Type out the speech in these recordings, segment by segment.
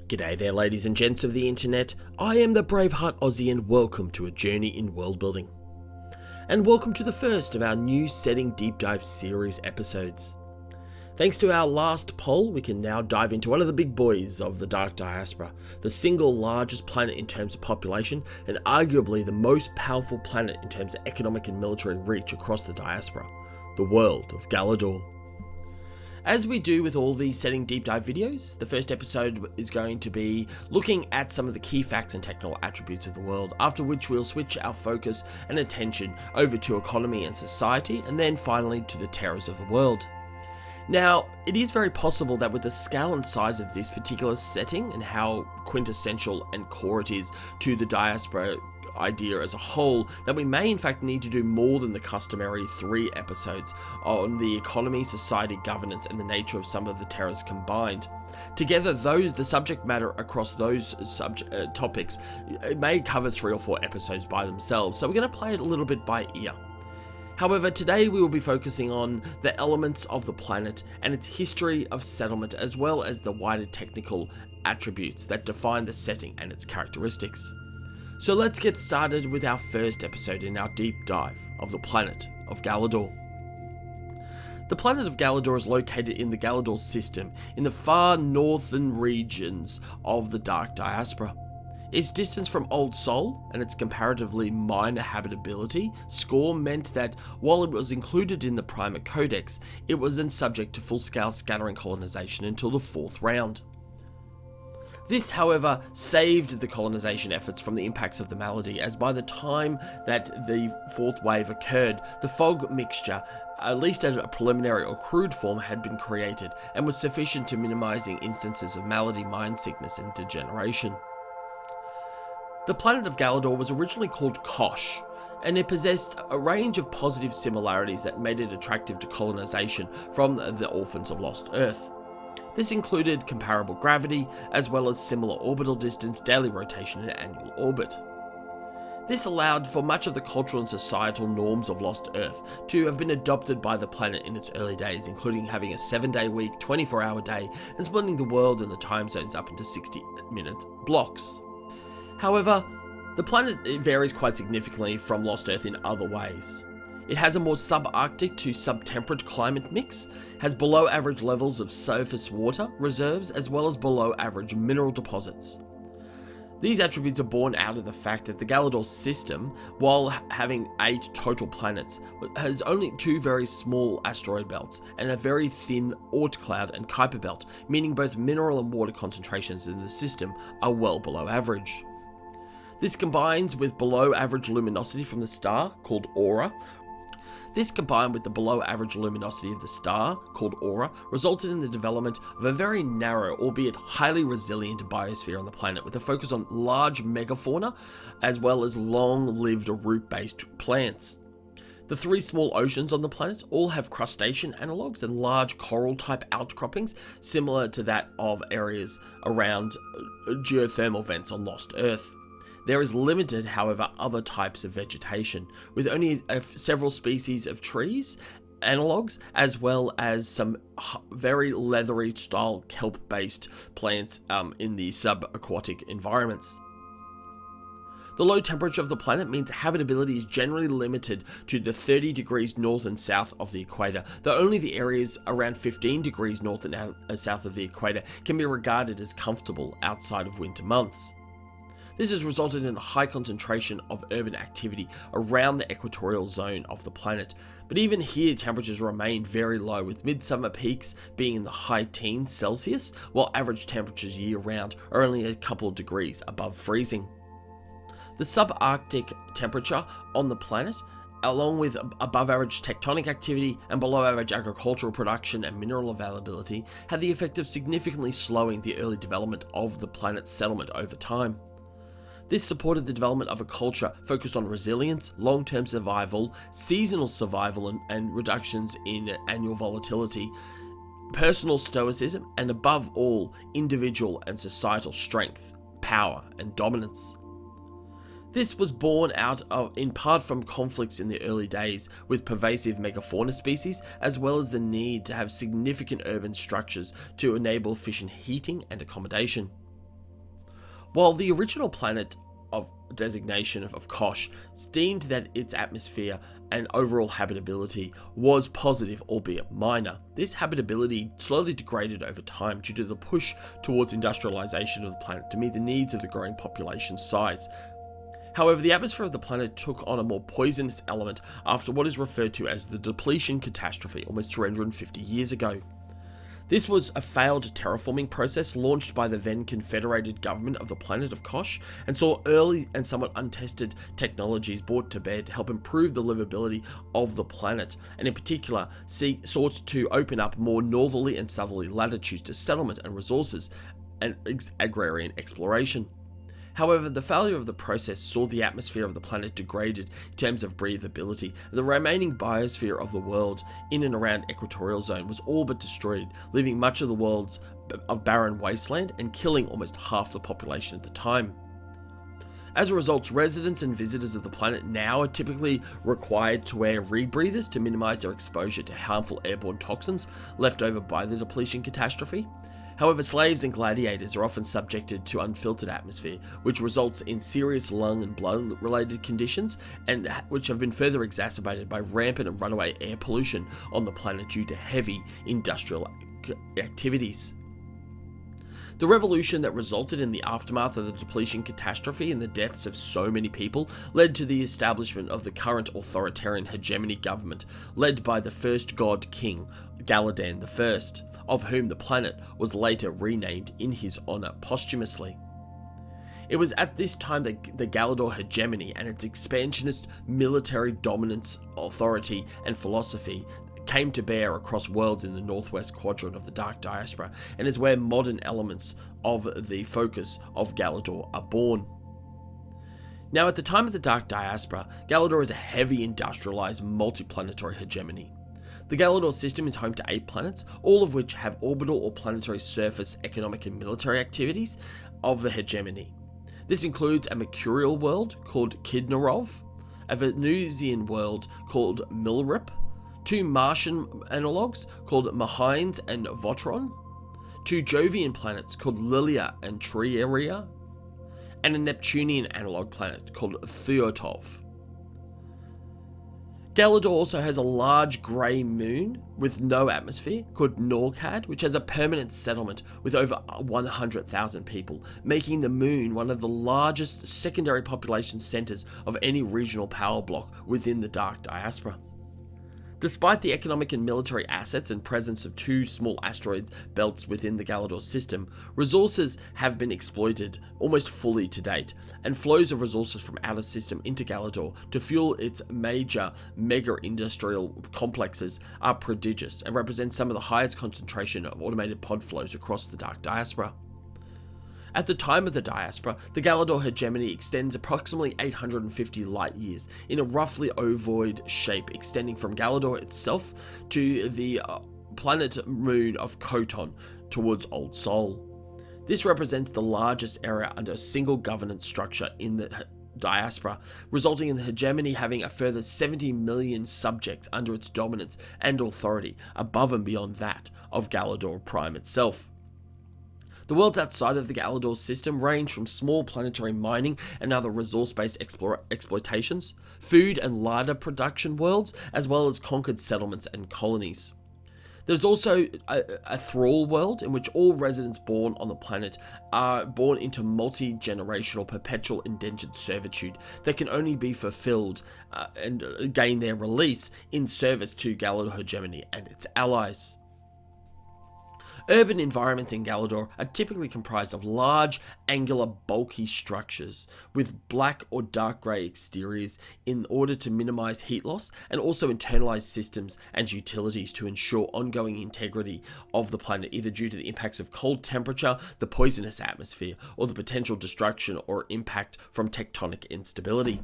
G'day there, ladies and gents of the internet. I am the Braveheart Aussie and welcome to a journey in world building. And welcome to the first of our new setting deep dive series episodes. Thanks to our last poll, we can now dive into one of the big boys of the Dark Diaspora, the single largest planet in terms of population and arguably the most powerful planet in terms of economic and military reach across the diaspora, the world of Galadur. As we do with all the setting deep dive videos, the first episode is going to be looking at some of the key facts and technical attributes of the world, after which we'll switch our focus and attention over to economy and society, and then finally to the terrors of the world. Now, it is very possible that with the scale and size of this particular setting and how quintessential and core it is to the diaspora idea as a whole, that we may in fact need to do more than the customary 3 episodes on the economy, society, governance, and the nature of some of the terrors combined. Together, the subject matter across those topics, it may cover 3 or 4 episodes by themselves, so we're going to play it a little bit by ear. However, today we will be focusing on the elements of the planet and its history of settlement, as well as the wider technical attributes that define the setting and its characteristics. So let's get started with our first episode in our deep dive of the planet of Galadur. The planet of Galadur is located in the Galadur system in the far northern regions of the Dark Diaspora. Its distance from Old Sol and its comparatively minor habitability score meant that while it was included in the Primer Codex, it was then subject to full-scale scattering colonization until the 4th round. This, however, saved the colonization efforts from the impacts of the malady, as by the time that the 4th wave occurred, the fog mixture, at least at a preliminary or crude form, had been created and was sufficient to minimizing instances of malady, mind sickness, and degeneration. The planet of Galadur was originally called Kosh, and it possessed a range of positive similarities that made it attractive to colonization from the Orphans of Lost Earth. This included comparable gravity, as well as similar orbital distance, daily rotation, and annual orbit. This allowed for much of the cultural and societal norms of Lost Earth to have been adopted by the planet in its early days, including having a 7-day week, 24-hour day, and splitting the world and the time zones up into 60-minute blocks. However, the planet varies quite significantly from Lost Earth in other ways. It has a more subarctic to subtemperate climate mix, has below average levels of surface water reserves, as well as below average mineral deposits. These attributes are born out of the fact that the Galadur system, while having 8 total planets, has only 2 very small asteroid belts and a very thin Oort cloud and Kuiper belt, meaning both mineral and water concentrations in the system are well below average. This combines with below average luminosity from the star, called aura. This combined with the below average luminosity of the star, called aura, resulted in the development of a very narrow, albeit highly resilient biosphere on the planet, with a focus on large megafauna, as well as long-lived root-based plants. The 3 small oceans on the planet all have crustacean analogues and large coral-type outcroppings, similar to that of areas around geothermal vents on Lost Earth. There is limited, however, other types of vegetation, with only several species of trees, analogues, as well as some very leathery style kelp-based plants in the subaquatic environments. The low temperature of the planet means habitability is generally limited to the 30 degrees north and south of the equator, though only the areas around 15 degrees north and south of the equator can be regarded as comfortable outside of winter months. This has resulted in a high concentration of urban activity around the equatorial zone of the planet, but even here temperatures remain very low, with midsummer peaks being in the high teens Celsius, while average temperatures year-round are only a couple of degrees above freezing. The subarctic temperature on the planet, along with above average tectonic activity and below average agricultural production and mineral availability, had the effect of significantly slowing the early development of the planet's settlement over time. This supported the development of a culture focused on resilience, long-term survival, seasonal survival and reductions in annual volatility, personal stoicism, and above all, individual and societal strength, power, and dominance. This was born out of, in part, from conflicts in the early days with pervasive megafauna species, as well as the need to have significant urban structures to enable efficient heating and accommodation. While the original planet of designation of Kosh deemed that its atmosphere and overall habitability was positive, albeit minor, this habitability slowly degraded over time due to the push towards industrialization of the planet to meet the needs of the growing population size. However, the atmosphere of the planet took on a more poisonous element after what is referred to as the Depletion Catastrophe almost 350 years ago. This was a failed terraforming process launched by the then confederated government of the planet of Kosh, and saw early and somewhat untested technologies brought to bear to help improve the livability of the planet, and in particular sought to open up more northerly and southerly latitudes to settlement and resources and agrarian exploration. However, the failure of the process saw the atmosphere of the planet degraded in terms of breathability, and the remaining biosphere of the world in and around Equitorial zone was all but destroyed, leaving much of the world's of barren wasteland and killing almost half the population at the time. As a result, residents and visitors of the planet now are typically required to wear rebreathers to minimize their exposure to harmful airborne toxins left over by the depletion catastrophe. However, slaves and gladiators are often subjected to unfiltered atmosphere, which results in serious lung and blood-related conditions, and which have been further exacerbated by rampant and runaway air pollution on the planet due to heavy industrial activities. The revolution that resulted in the aftermath of the depletion catastrophe and the deaths of so many people led to the establishment of the current authoritarian hegemony government, led by the first god king, Galadur I, of whom the planet was later renamed in his honor posthumously. It was at this time that the Galadur hegemony and its expansionist military dominance, authority, and philosophy came to bear across worlds in the northwest quadrant of the Dark Diaspora, and is where modern elements of the focus of Galadur are born. Now, at the time of the Dark Diaspora, Galadur is a heavy industrialized multi-planetary hegemony. The Galadur system is home to 8 planets, all of which have orbital or planetary surface economic and military activities of the hegemony. This includes a Mercurial world called Kidnarov, a Venusian world called Milrip, 2 Martian analogues called Mahines and Votron, 2 Jovian planets called Lilia and Trieria, and a Neptunian analogue planet called Theotov. Galadur also has a large grey moon with no atmosphere called Norcad, which has a permanent settlement with over 100,000 people, making the moon one of the largest secondary population centres of any regional power block within the Dark Diaspora. Despite the economic and military assets and presence of 2 small asteroid belts within the Galadur system, resources have been exploited almost fully to date, and flows of resources from outer system into Galadur to fuel its major mega-industrial complexes are prodigious and represent some of the highest concentration of automated pod flows across the Dark Diaspora. At the time of the Diaspora, the Galadur hegemony extends approximately 850 light years in a roughly ovoid shape, extending from Galadur itself to the planet moon of Khoton towards Old Sol. This represents the largest area under a single governance structure in the Diaspora, resulting in the hegemony having a further 70 million subjects under its dominance and authority, above and beyond that of Galadur Prime itself. The worlds outside of the Galadur system range from small planetary mining and other resource-based exploitations, food and larder production worlds, as well as conquered settlements and colonies. There's also a thrall world in which all residents born on the planet are born into multi-generational perpetual indentured servitude that can only be fulfilled and gain their release in service to Galadur hegemony and its allies. Urban environments in Galadur are typically comprised of large, angular, bulky structures with black or dark grey exteriors in order to minimize heat loss, and also internalize systems and utilities to ensure ongoing integrity of the planet, either due to the impacts of cold temperature, the poisonous atmosphere, or the potential destruction or impact from tectonic instability.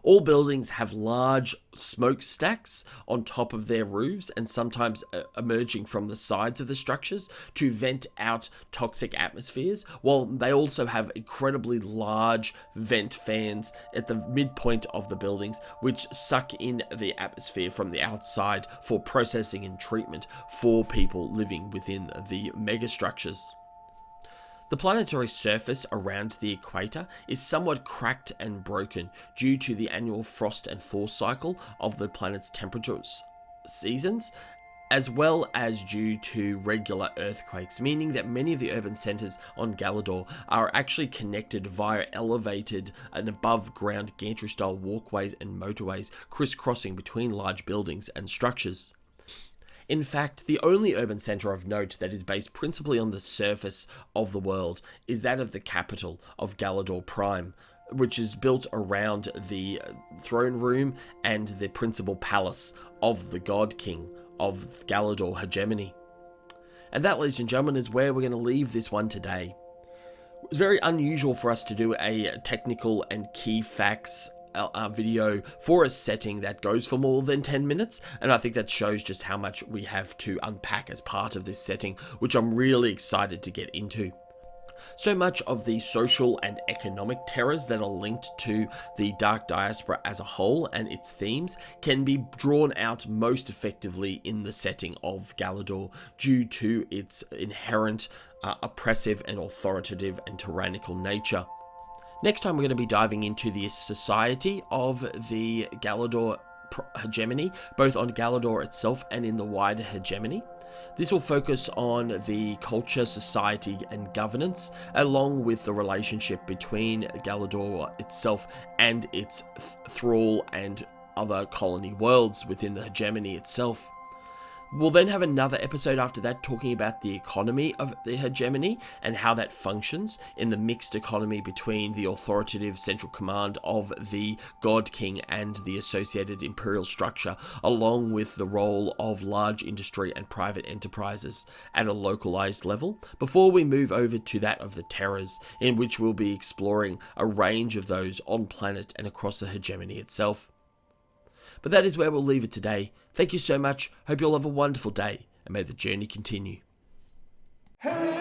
All buildings have large smokestacks on top of their roofs and sometimes emerging from the sides of the structures to vent out toxic atmospheres, while they also have incredibly large vent fans at the midpoint of the buildings which suck in the atmosphere from the outside for processing and treatment for people living within the megastructures. The planetary surface around the equator is somewhat cracked and broken due to the annual frost and thaw cycle of the planet's temperature seasons, as well as due to regular earthquakes, meaning that many of the urban centers on Galadur are actually connected via elevated and above ground gantry-style walkways and motorways crisscrossing between large buildings and structures. In fact, the only urban centre of note that is based principally on the surface of the world is that of the capital of Galadur Prime, which is built around the throne room and the principal palace of the God King of Galadur Hegemony. And that, ladies and gentlemen, is where we're going to leave this one today. It's very unusual for us to do a technical and key facts video for a setting that goes for more than 10 minutes, and I think that shows just how much we have to unpack as part of this setting, which I'm really excited to get into. So much of the social and economic terrors that are linked to the Dark Diaspora as a whole and its themes can be drawn out most effectively in the setting of Galadur due to its inherent oppressive and authoritative and tyrannical nature. Next time we're going to be diving into the society of the Galadur hegemony, both on Galadur itself and in the wider hegemony. This will focus on the culture, society, and governance, along with the relationship between Galadur itself and its thrall and other colony worlds within the hegemony itself. We'll then have another episode after that talking about the economy of the hegemony and how that functions in the mixed economy between the authoritative central command of the God King and the associated imperial structure, along with the role of large industry and private enterprises at a localized level, before we move over to that of the terrors, in which we'll be exploring a range of those on planet and across the hegemony itself. But that is where we'll leave it today. Thank you so much. Hope you'll have a wonderful day, and may the journey continue. Hey!